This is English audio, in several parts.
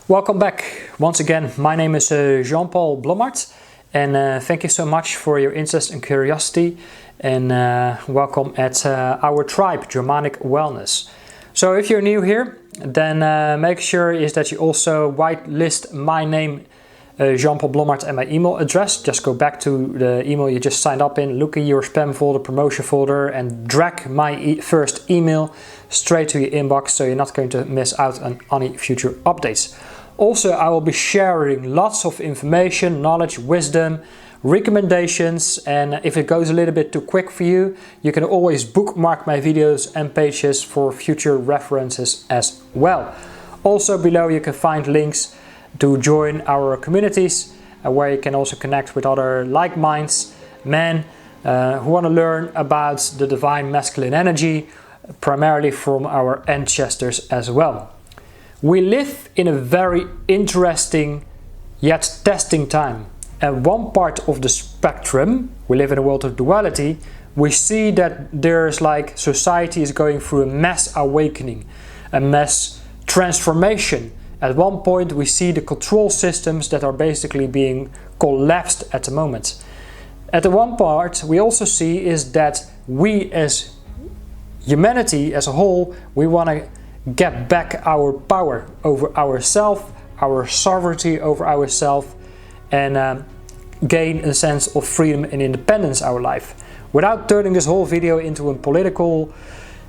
Welcome back once again. My name is Jean-Paul Blommert, and thank you so much for your interest and curiosity, and welcome at our tribe, Germanic Wellness. So if you're new here, then make sure is that you also whitelist my name, Jean-Paul Blommert, and my email address. Just go back to the email you just signed up in, look in your spam folder, promotion folder, and drag my first email straight to your inbox, so you're not going to miss out on any future updates. Also, I will be sharing lots of information, knowledge, wisdom, recommendations, and if it goes a little bit too quick for you, you can always bookmark my videos and pages for future references as well. Also below you can find links to join our communities, where you can also connect with other like minds, men who want to learn about the divine masculine energy, primarily from our ancestors as well. We live in a very interesting yet testing time. At one part of the spectrum, we live in a world of duality, we see that there's like society is going through a mass awakening, a mass transformation. At one point we see the control systems that are basically being collapsed at the moment. At the one part we also see is that we as humanity as a whole, we want to get back our power over ourselves, our sovereignty over ourselves, and gain a sense of freedom and independence in our life. Without turning this whole video into a political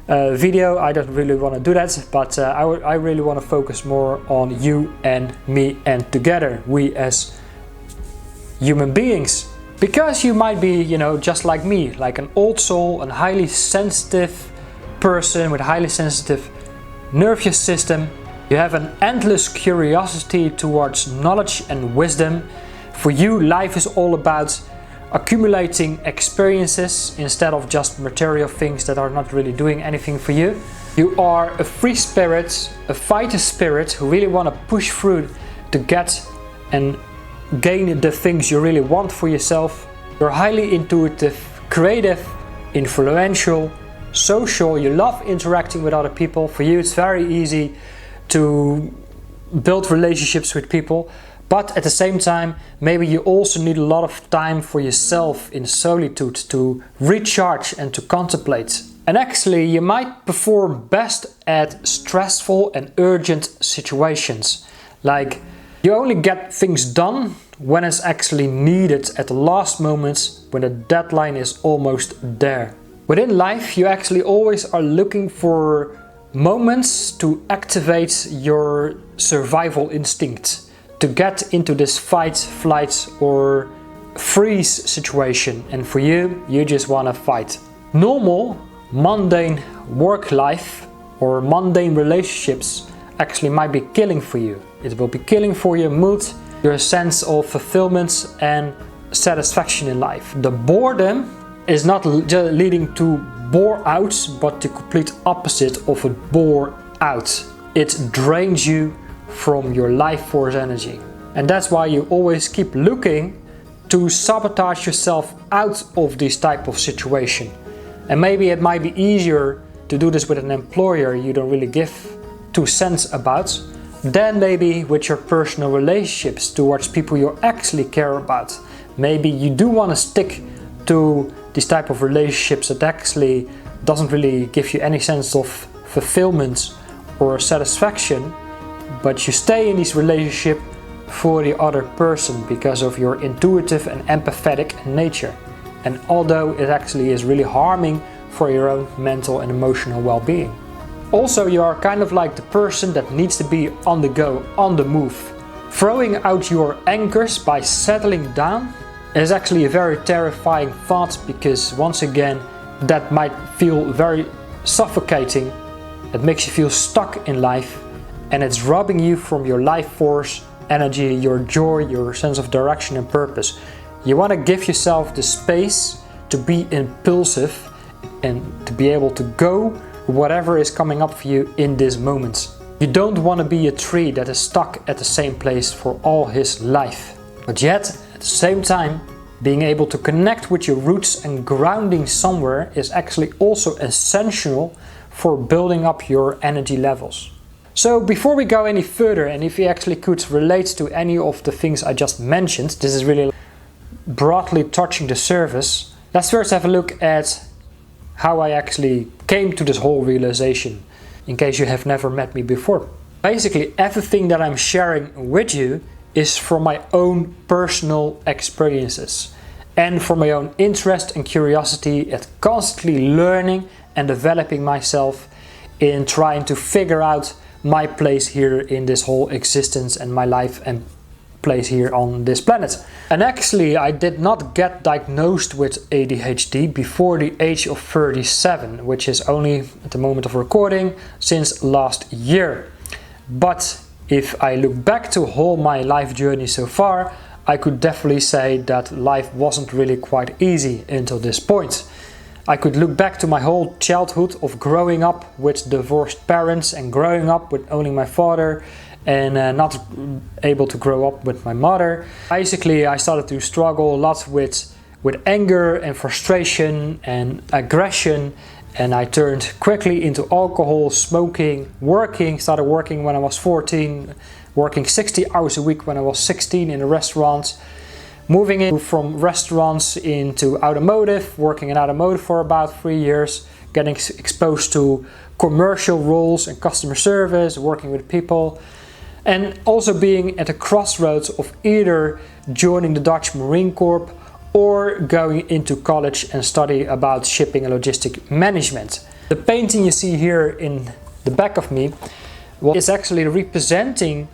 video, I don't really want to do that, but I really want to focus more on you and me and together, we as human beings. Because you might be, just like me, like an old soul, a highly sensitive person with a highly sensitive nervous system. You have an endless curiosity towards knowledge and wisdom. For you, life is all about accumulating experiences instead of just material things that are not really doing anything for you. You are a free spirit, a fighter spirit who really want to push through to get and gain the things you really want for yourself. You're highly intuitive, creative, influential, social. You love interacting with other people. For you it's very easy to build relationships with people, but at the same time maybe you also need a lot of time for yourself in solitude to recharge and to contemplate. And actually you might perform best at stressful and urgent situations. Like you only get things done when it's actually needed at the last moments, when the deadline is almost there. Within life, you actually always are looking for moments to activate your survival instinct, to get into this fight, flight or freeze situation. And for you, you just want to fight. Normal, mundane work life or mundane relationships actually might be killing for you. It will be killing for your mood, your sense of fulfillment and satisfaction in life. The boredom is not just leading to bore out, but the complete opposite of a bore out. It drains you from your life force energy. And that's why you always keep looking to sabotage yourself out of this type of situation. And maybe it might be easier to do this with an employer you don't really give 2 cents about, than maybe with your personal relationships towards people you actually care about. Maybe you do want to stick to this type of relationships that actually doesn't really give you any sense of fulfillment or satisfaction, but you stay in this relationship for the other person because of your intuitive and empathetic nature. And although it actually is really harming for your own mental and emotional well-being. Also, you are kind of like the person that needs to be on the go, on the move. Throwing out your anchors by settling down is actually a very terrifying thought, because once again that might feel very suffocating. It makes you feel stuck in life and it's robbing you from your life force energy, your joy, your sense of direction and purpose. You want to give yourself the space to be impulsive and to be able to go whatever is coming up for you in this moment. You don't want to be a tree that is stuck at the same place for all his life. But yet, at the same time, being able to connect with your roots and grounding somewhere is actually also essential for building up your energy levels. So before we go any further, and if you actually could relate to any of the things I just mentioned, this is really broadly touching the surface, let's first have a look at how I actually came to this whole realization, in case you have never met me before. Basically, everything that I'm sharing with you is from my own personal experiences and from my own interest and curiosity at constantly learning and developing myself in trying to figure out my place here in this whole existence and my life and place here on this planet. And actually, I did not get diagnosed with ADHD before the age of 37, which is only at the moment of recording since last year. But if I look back to whole my life journey so far, I could definitely say that life wasn't really quite easy until this point. I could look back to my whole childhood of growing up with divorced parents and growing up with only my father and not able to grow up with my mother. Basically, I started to struggle a lot with anger and frustration and aggression, and I turned quickly into alcohol, smoking, started working when I was 14, working 60 hours a week when I was 16 in a restaurant. Moving in from restaurants into automotive, working in automotive for about 3 years, getting exposed to commercial roles and customer service, working with people, and also being at a crossroads of either joining the Dutch Marine Corps or going into college and study about shipping and logistic management. The painting you see here in the back of me is actually representing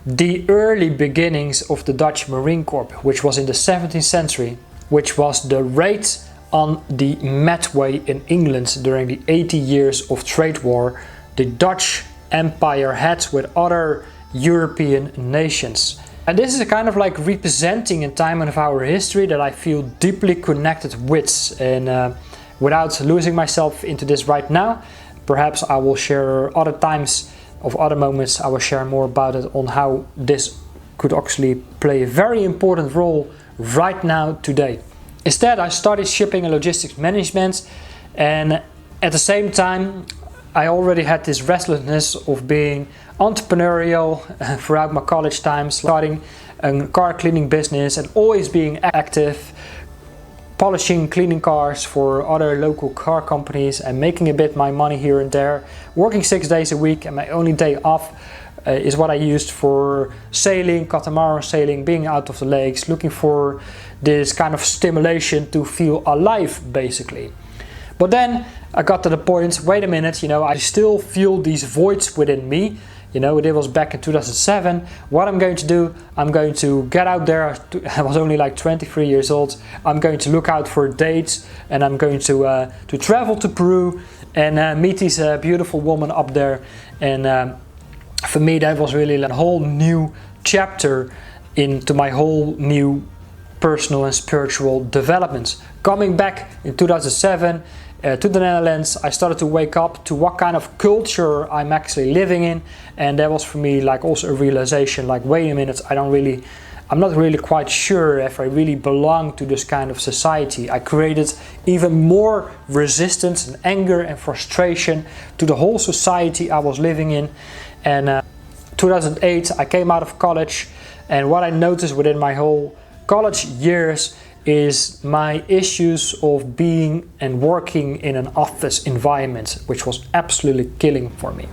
the early beginnings of the Dutch Marine Corps, which was in the 17th century, which was the raid on the Medway in England during the 80 years of trade war the Dutch Empire had with other European nations. And this is a kind of like representing a time of our history that I feel deeply connected with. And without losing myself into this right now, perhaps I will share other times of other moments, I will share more about it on how this could actually play a very important role right now today. Instead, I studied shipping and logistics management, and at the same time I already had this restlessness of being entrepreneurial throughout my college times, starting a car cleaning business and always being active, polishing, cleaning cars for other local car companies and making a bit my money here and there, working 6 days a week, and my only day off is what I used for sailing, catamaran sailing, being out of the lakes, looking for this kind of stimulation to feel alive basically. But then I got to the point, wait a minute, I still feel these voids within me. It was back in 2007. What I'm going to do, I'm going to get out there. I was only like 23 years old. I'm going to look out for dates, and I'm going to travel to Peru and meet this beautiful woman up there. And for me, that was really a whole new chapter into my whole new personal and spiritual development. Coming back in 2007 to the Netherlands, I started to wake up to what kind of culture I'm actually living in, and that was for me like also a realization, like wait a minute, I'm not really quite sure if I really belong to this kind of society. I created even more resistance and anger and frustration to the whole society I was living in. And 2008 I came out of college, and what I noticed within my whole college years is my issues of being and working in an office environment, which was absolutely killing for me.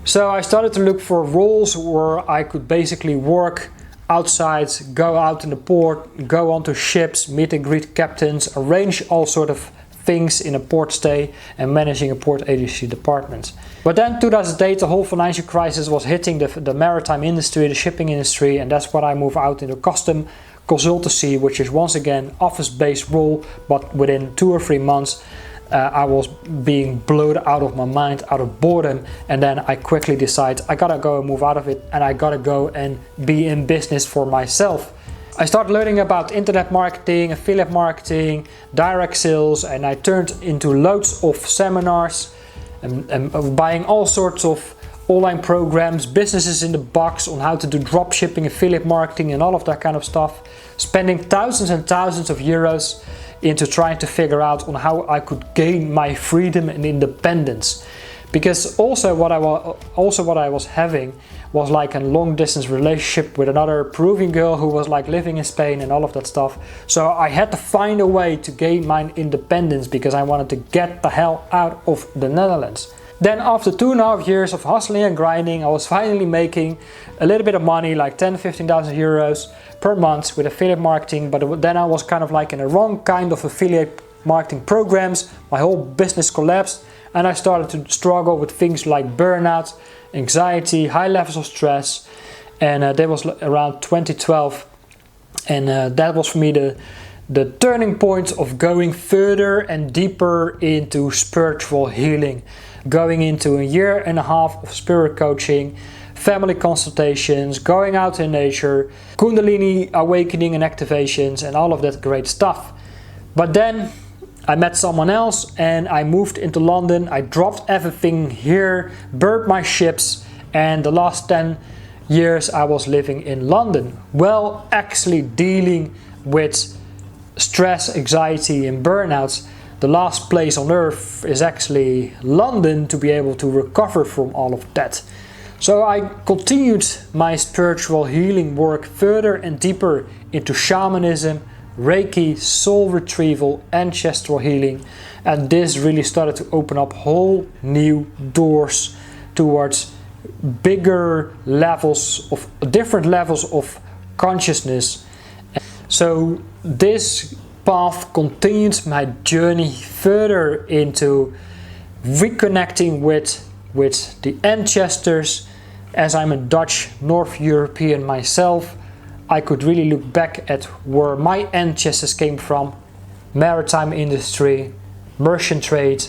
So I started to look for roles where I could basically work outside, go out in the port, go onto ships, meet and greet captains, arrange all sort of things in a port stay and managing a port agency department. But then 2008, the whole financial crisis was hitting the maritime industry, the shipping industry, and that's when I moved out into custom consultancy, which is once again office-based role, but within 2 or 3 months I was being blown out of my mind, out of boredom, and then I quickly decided I gotta go and move out of it, and I gotta go and be in business for myself. I started learning about internet marketing, affiliate marketing, direct sales, and I turned into loads of seminars and buying all sorts of online programs, businesses in the box on how to do drop shipping, affiliate marketing and all of that kind of stuff, spending thousands and thousands of euros into trying to figure out on how I could gain my freedom and independence. Because also what I was having was like a long distance relationship with another Peruvian girl who was like living in Spain and all of that stuff. So I had to find a way to gain my independence because I wanted to get the hell out of the Netherlands. Then after 2.5 years of hustling and grinding, I was finally making a little bit of money, like 10,000–15,000 euros per month with affiliate marketing. But then I was kind of like in the wrong kind of affiliate marketing programs. My whole business collapsed and I started to struggle with things like burnout, anxiety, high levels of stress. And that was around 2012. And that was for me the turning point of going further and deeper into spiritual healing. Going into 1.5 years of spirit coaching, family consultations, going out in nature, Kundalini awakening and activations and all of that great stuff. But then I met someone else and I moved into London. I dropped everything here, burned my ships, and the last 10 years I was living in London. Well, actually dealing with stress, anxiety and burnouts. The last place on earth is actually London to be able to recover from all of that. So I continued my spiritual healing work further and deeper into shamanism, Reiki, soul retrieval, ancestral healing, and this really started to open up whole new doors towards bigger levels of different levels of consciousness. So this path continued my journey further into reconnecting with the ancestors. As I'm a Dutch North European myself, I could really look back at where my ancestors came from: maritime industry, merchant trade,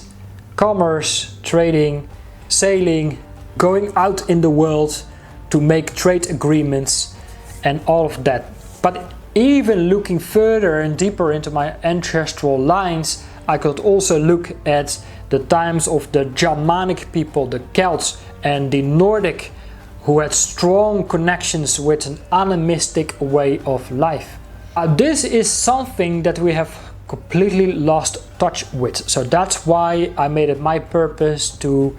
commerce, trading, sailing, going out in the world to make trade agreements and all of that. But even looking further and deeper into my ancestral lines, I could also look at the times of the Germanic people, the Celts and the Nordic, who had strong connections with an animistic way of life. This is something that we have completely lost touch with. So that's why I made it my purpose to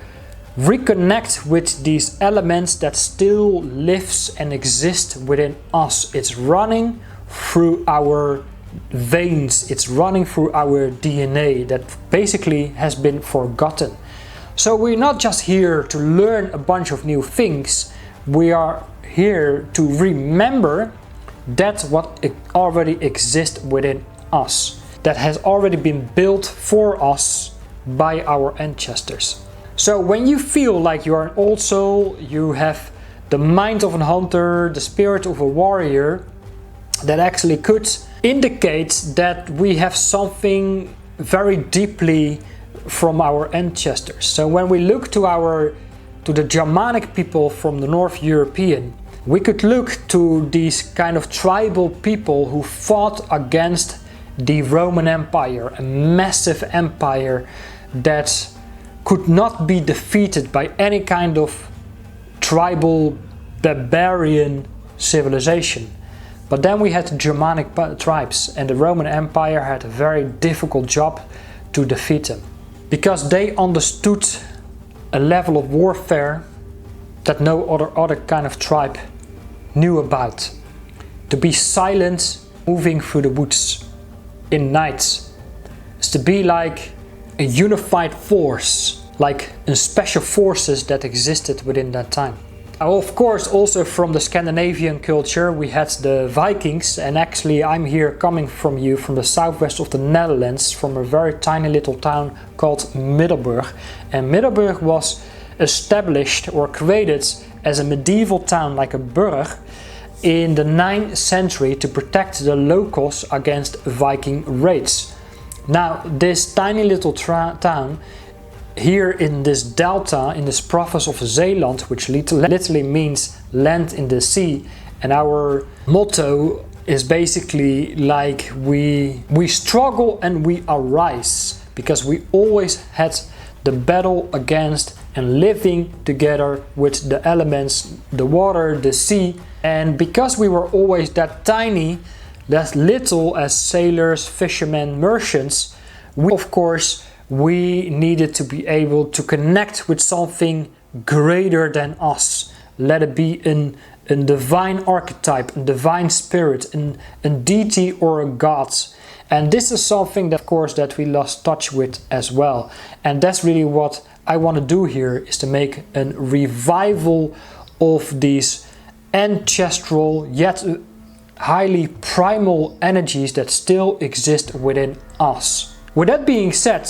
reconnect with these elements that still lives and exist within us. It's running through our veins, it's running through our DNA that basically has been forgotten. So we're not just here to learn a bunch of new things, we are here to remember that what already exists within us, that has already been built for us by our ancestors. So when you feel like you are an old soul, you have the mind of a hunter, the spirit of a warrior, that actually could indicate that we have something very deeply from our ancestors. So when we look to the Germanic people from the North European, we could look to these kind of tribal people who fought against the Roman Empire, a massive empire that could not be defeated by any kind of tribal barbarian civilization. But then we had the Germanic tribes, and the Roman Empire had a very difficult job to defeat them, because they understood a level of warfare that no other kind of tribe knew about. To be silent, moving through the woods in night, is to be like a unified force, like in special forces that existed within that time. Of course, also from the Scandinavian culture we had the Vikings, and actually I'm here coming from the southwest of the Netherlands, from a very tiny little town called Middelburg. And Middelburg was established or created as a medieval town, like a burg, in the 9th century to protect the locals against Viking raids. Now this tiny little town here in this delta, in this province of Zeeland, which literally means land in the sea, and our motto is basically like we struggle and we arise, because we always had the battle against and living together with the elements, the water, the sea. And because we were always that tiny, that little as sailors, fishermen, merchants, we of course we needed to be able to connect with something greater than us. Let it be a divine archetype, a divine spirit, a deity or a god. And this is something that, of course, that we lost touch with as well. And that's really what I want to do here, is to make a revival of these ancestral yet highly primal energies that still exist within us. With that being said,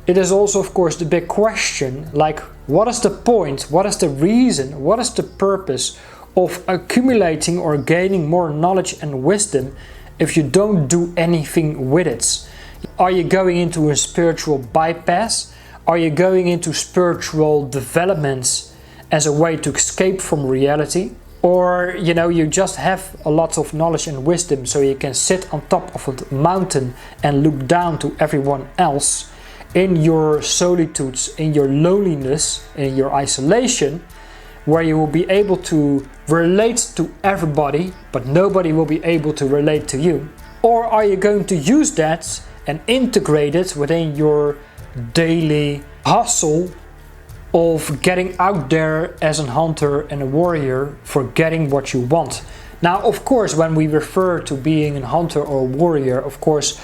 it is also, of course, the big question, like, what is the point, what is the reason, what is the purpose of accumulating or gaining more knowledge and wisdom if you don't do anything with it? Are you going into a spiritual bypass? Are you going into spiritual developments as a way to escape from reality? Or, you just have a lot of knowledge and wisdom so you can sit on top of a mountain and look down to everyone else in your solitudes, in your loneliness, in your isolation, where you will be able to relate to everybody, but nobody will be able to relate to you? Or are you going to use that and integrate it within your daily hustle of getting out there as a hunter and a warrior for getting what you want? Now, of course, when we refer to being a hunter or a warrior, of course,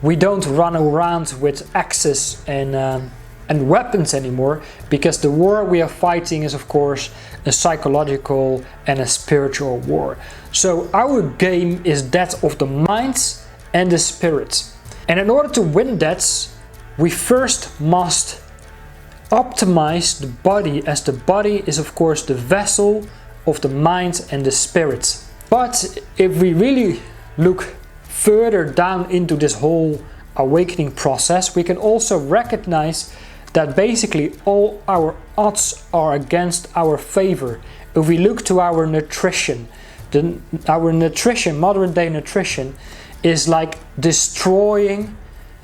we don't run around with axes and weapons anymore, because the war we are fighting is, of course, a psychological and a spiritual war. So our game is that of the mind and the spirit. And in order to win that, we first must optimize the body, as the body is, of course, the vessel of the mind and the spirit. But if we really look further down into this whole awakening process, we can also recognize that basically all our odds are against our favor. If we look to our nutrition, our nutrition, modern day nutrition, is like destroying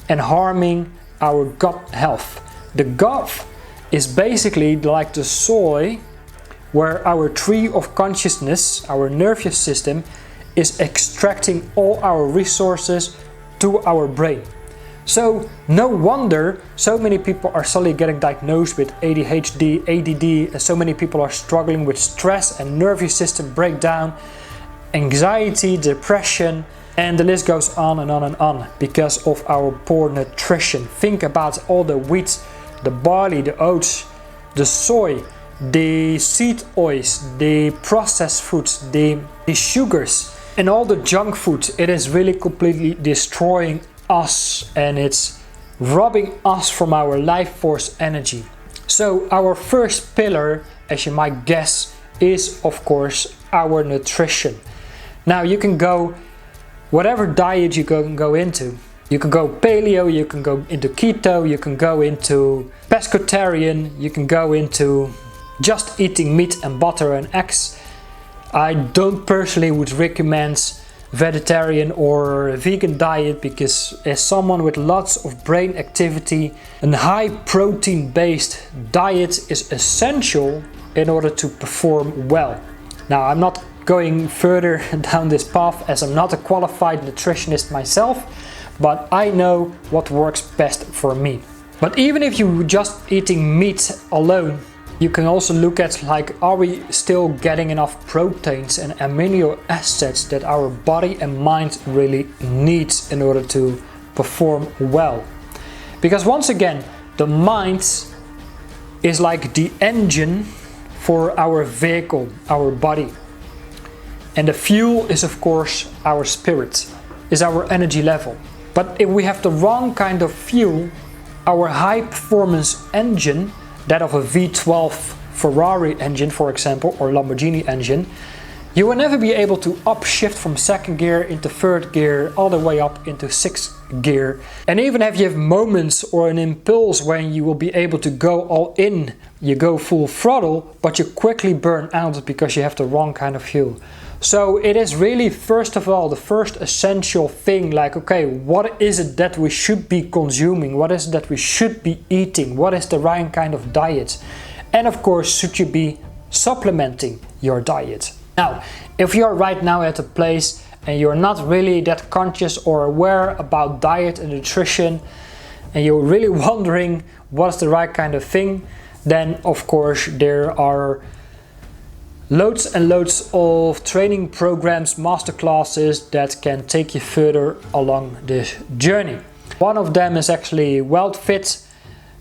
and harming our gut health. The gut is basically like the soil where our tree of consciousness, our nervous system, is extracting all our resources to our brain. So no wonder so many people are suddenly getting diagnosed with ADHD, ADD, and so many people are struggling with stress and nervous system breakdown, anxiety, depression, and the list goes on and on and on because of our poor nutrition. Think about all the wheat, the barley, the oats, the soy, the seed oils, the processed foods, the sugars, and all the junk food. It is really completely destroying us, and it's robbing us from our life force energy. So our first pillar, as you might guess, is of course our nutrition. Now you can go whatever diet you can go into. You can go paleo, you can go into keto, you can go into pescatarian, you can go into just eating meat and butter and eggs. I don't personally would recommend vegetarian or vegan diet, because as someone with lots of brain activity, a high protein based diet is essential in order to perform well. Now, I'm not going further down this path as I'm not a qualified nutritionist myself, but I know what works best for me. But even if you're just eating meat alone, you can also look at, like, are we still getting enough proteins and amino acids that our body and mind really needs in order to perform well? Because once again, the mind is like the engine for our vehicle, our body. And the fuel is of course our spirit, is our energy level. But if we have the wrong kind of fuel, our high performance engine, that of a V12 Ferrari engine, for example, or Lamborghini engine, you will never be able to upshift from second gear into third gear, all the way up into sixth gear. And even if you have moments or an impulse when you will be able to go all in, you go full throttle, but you quickly burn out because you have the wrong kind of fuel. So it is really, first of all, the first essential thing, like, okay, what is it that we should be consuming? What is it that we should be eating? What is the right kind of diet? And of course, should you be supplementing your diet? Now, if you're right now at a place and you're not really that conscious or aware about diet and nutrition, and you're really wondering what's the right kind of thing, then of course there are loads and loads of training programs, masterclasses that can take you further along this journey. One of them is actually WealthFit,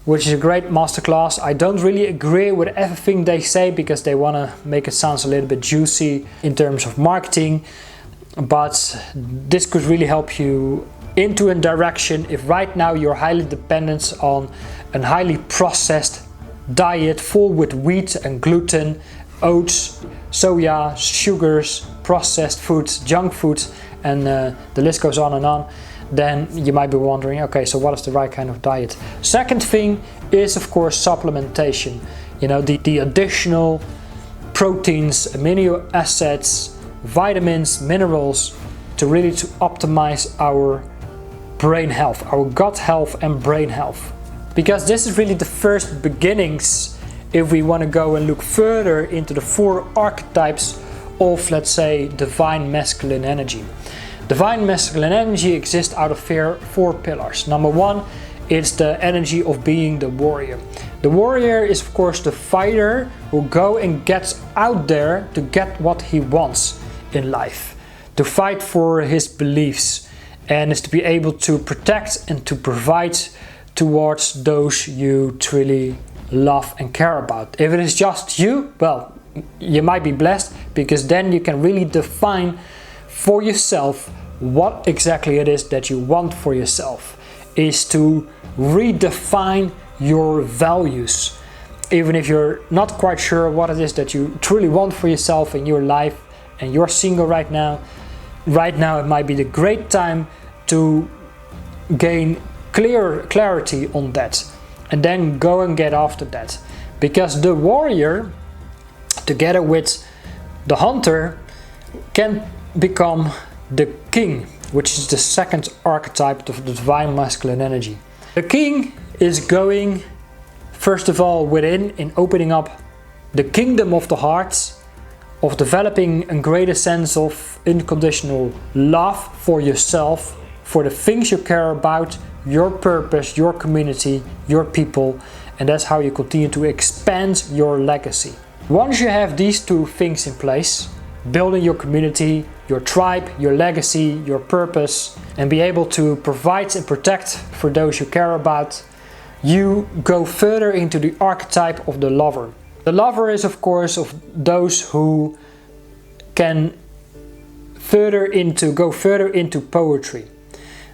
which is a great masterclass. I don't really agree with everything they say because they want to make it sound a little bit juicy in terms of marketing, but this could really help you into a direction if right now you're highly dependent on a highly processed diet full with wheat and gluten, oats, soya, sugars, processed foods, junk foods, and the list goes on and on. Then you might be wondering, okay, so what is the right kind of diet? Second thing is of course supplementation. You know, the additional proteins, amino acids, vitamins, minerals to really to optimize our brain health, our gut health and brain health. Because this is really the first beginnings if we want to go and look further into the 4 archetypes of, let's say, divine masculine energy. Divine masculine energy exists out of 4 pillars. Number 1 is the energy of being the warrior. The warrior is of course the fighter who go and gets out there to get what he wants in life, to fight for his beliefs, and is to be able to protect and to provide towards those you truly love and care about. If it is just you, well, you might be blessed, because then you can really define for yourself what exactly it is that you want for yourself, is to redefine your values. Even if you're not quite sure what it is that you truly want for yourself in your life and you're single right now it might be the great time to gain clarity on that and then go and get after that. Because the warrior, together with the hunter, can become the king, which is the second archetype of the divine masculine energy. The king is going first of all within, in opening up the kingdom of the heart, of developing a greater sense of unconditional love for yourself, for the things you care about, your purpose, your community, your people, and that's how you continue to expand your legacy. Once you have these 2 things in place, building your community, your tribe, your legacy, your purpose, and be able to provide and protect for those you care about, you go further into the archetype of the lover. The lover is of course of those who can go further into poetry.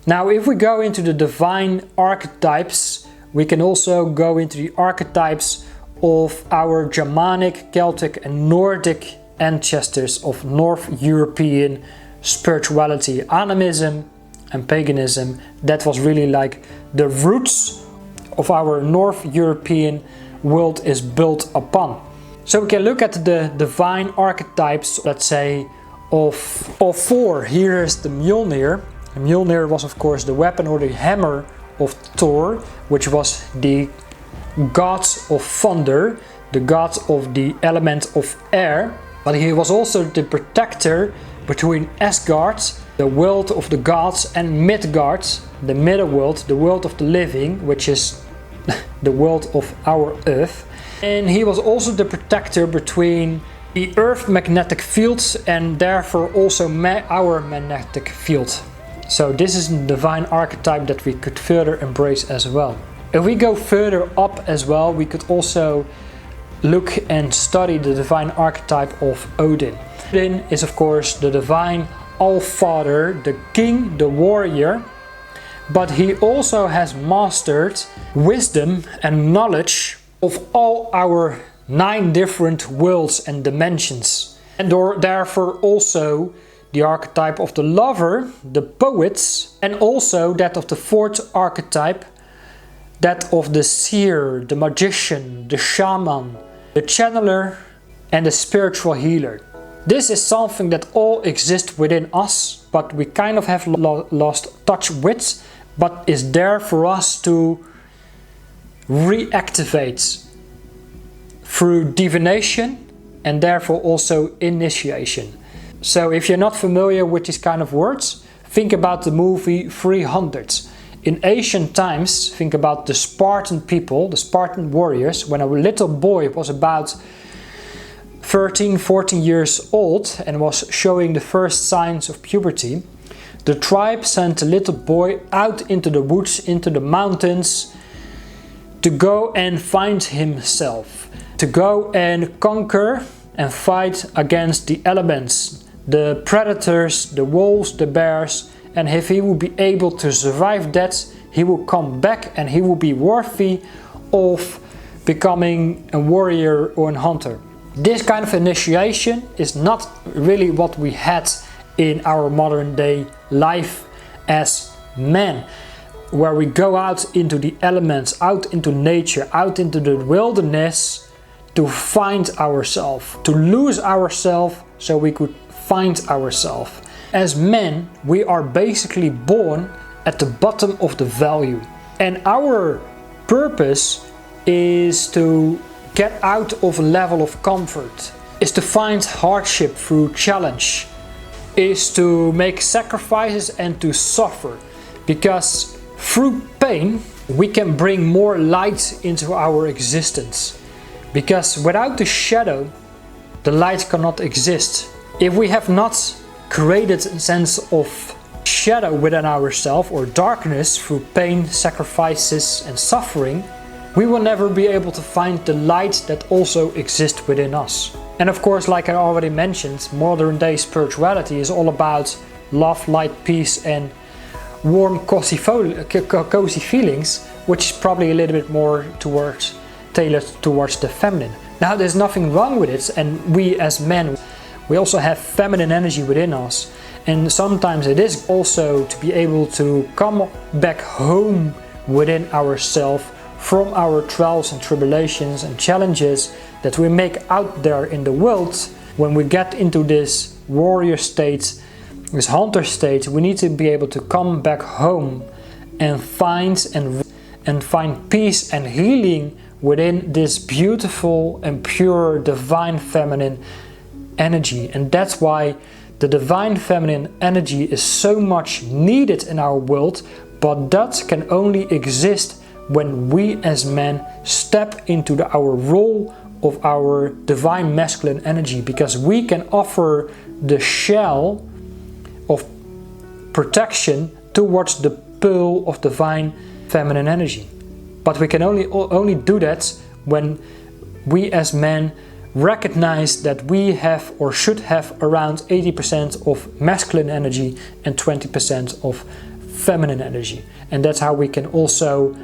Now if we go into the divine archetypes, we can also go into the archetypes of our Germanic, Celtic and Nordic ancestors of North European spirituality, animism and paganism. That was really like the roots of our North European world is built upon. So we can look at the divine archetypes, let's say, of 4. Here is the Mjolnir. The Mjolnir was of course the weapon or the hammer of Thor, which was the god of thunder, the god of the element of air, but he was also the protector between Asgard, the world of the gods, and Midgard, the middle world, the world of the living, which is the world of our earth. And he was also the protector between the earth magnetic fields and therefore also our magnetic field. So this is a divine archetype that we could further embrace as well. If we go further up as well, we could also look and study the divine archetype of Odin. Odin is of course the divine All-Father, the king, the warrior, but he also has mastered wisdom and knowledge of all our 9 different worlds and dimensions. And therefore also the archetype of the lover, the poet, and also that of the 4th archetype, that of the seer, the magician, the shaman, the channeler and the spiritual healer. This is something that all exists within us, but we kind of have lost touch with, but is there for us to reactivate through divination and therefore also initiation. So if you're not familiar with these kind of words, think about the movie 300. in ancient times, think about the Spartan people, the Spartan warriors, when a little boy was about 13, 14 years old and was showing the first signs of puberty, the tribe sent a little boy out into the woods, into the mountains, to go and find himself, to go and conquer and fight against the elements, the predators, the wolves, the bears, and if he would be able to survive that, he will come back and he will be worthy of becoming a warrior or a hunter. This kind of initiation is not really what we had in our modern day life as men, where we go out into the elements, out into nature, out into the wilderness to find ourselves, to lose ourselves so we could find ourselves. As men, we are basically born at the bottom of the value, and our purpose is to get out of a level of comfort, is to find hardship through challenge, is to make sacrifices and to suffer, because through pain we can bring more light into our existence, because without the shadow the light cannot exist. If we have not created a sense of shadow within ourselves or darkness through pain, sacrifices and suffering, we will never be able to find the light that also exists within us. And of course, like I already mentioned, modern day spirituality is all about love, light, peace and warm, cozy feelings, which is probably a little bit more tailored towards the feminine. Now, there's nothing wrong with it, and we as men, we also have feminine energy within us, and sometimes it is also to be able to come back home within ourselves from our trials and tribulations and challenges that we make out there in the world. When we get into this warrior state, this hunter state, we need to be able to come back home and find peace and healing within this beautiful and pure divine feminine energy. And that's why the divine feminine energy is so much needed in our world, but that can only exist when we as men step into our role of our divine masculine energy, because we can offer the shell of protection towards the pearl of divine feminine energy. But we can only do that when we as men recognize that we have or should have around 80% of masculine energy and 20% of feminine energy. And that's how we can also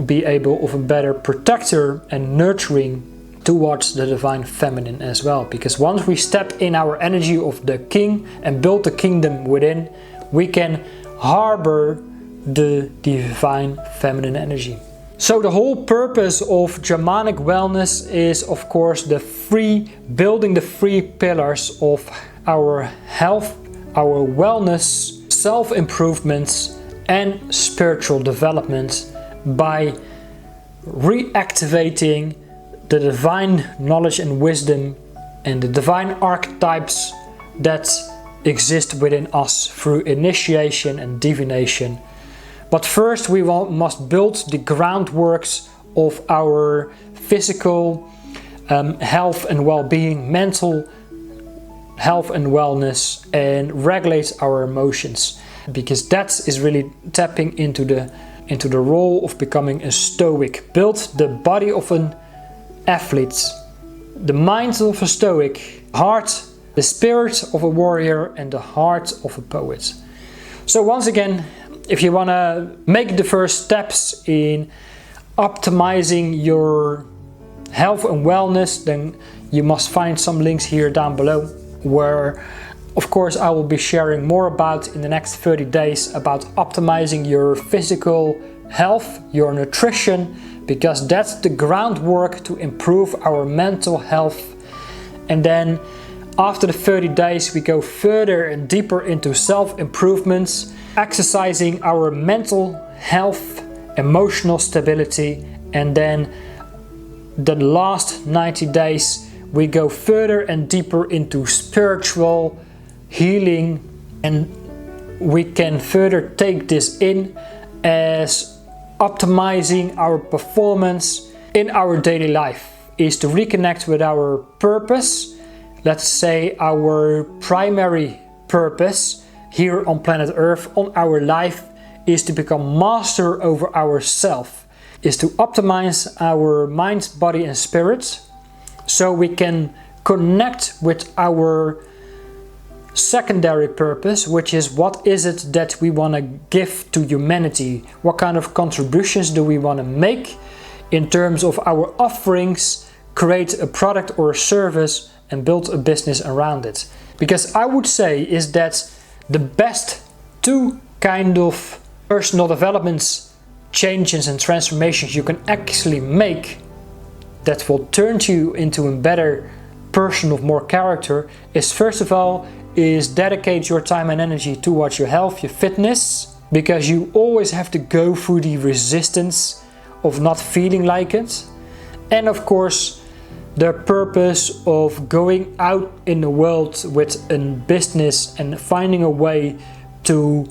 be able of a better protector and nurturing towards the divine feminine as well. Because once we step in our energy of the king and build the kingdom within, we can harbor the divine feminine energy. So the whole purpose of Germanic wellness is, of course, building the three pillars of our health, our wellness, self-improvements and spiritual development, by reactivating the divine knowledge and wisdom and the divine archetypes that exist within us through initiation and divination. But first we must build the groundworks of our physical health and well-being, mental health and wellness, and regulate our emotions, because that is really tapping into the role of becoming a stoic. Build the body of an athlete, the mind of a stoic, heart, the spirit of a warrior, and the heart of a poet. So once again, if you want to make the first steps in optimizing your health and wellness, then you must find some links here down below, where of course I will be sharing more about in the next 30 days about optimizing your physical health, your nutrition, because that's the groundwork to improve our mental health. And then after the 30 days we go further and deeper into self-improvements, exercising our mental health, emotional stability, and then the last 90 days we go further and deeper into spiritual healing, and we can further take this in as optimizing our performance in our daily life, is to reconnect with our purpose. Let's say our primary purpose here on planet Earth, on our life, is to become master over ourself, is to optimize our mind, body and spirit, so we can connect with our secondary purpose, which is what is it that we want to give to humanity? What kind of contributions do we want to make in terms of our offerings, create a product or a service and build a business around it? Because I would say is that the best two kind of personal developments, changes and transformations you can actually make that will turn you into a better person of more character is, first of all, is dedicate your time and energy towards your health, your fitness, because you always have to go through the resistance of not feeling like it. And of course, the purpose of going out in the world with a business and finding a way to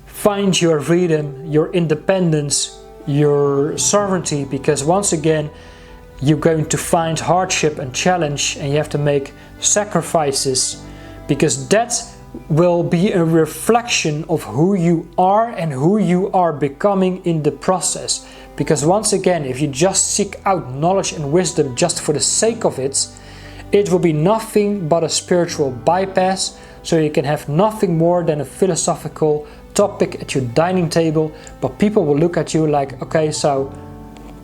find your freedom, your independence, your sovereignty, because once again, you're going to find hardship and challenge and you have to make sacrifices, because that will be a reflection of who you are and who you are becoming in the process. Because once again, if you just seek out knowledge and wisdom just for the sake of it, it will be nothing but a spiritual bypass, so you can have nothing more than a philosophical topic at your dining table, but people will look at you like, okay, so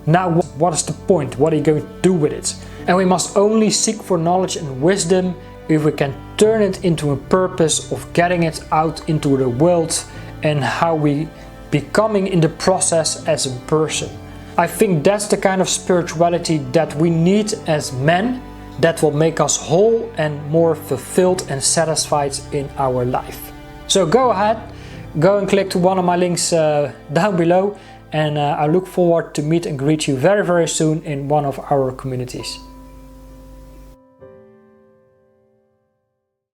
now what is the point? What are you going to do with it? And we must only seek for knowledge and wisdom if we can turn it into a purpose of getting it out into the world and how we becoming in the process as a person. I think that's the kind of spirituality that we need as men, that will make us whole and more fulfilled and satisfied in our life. So go ahead, go and click to one of my links down below, and I look forward to meet and greet you very, very soon in one of our communities.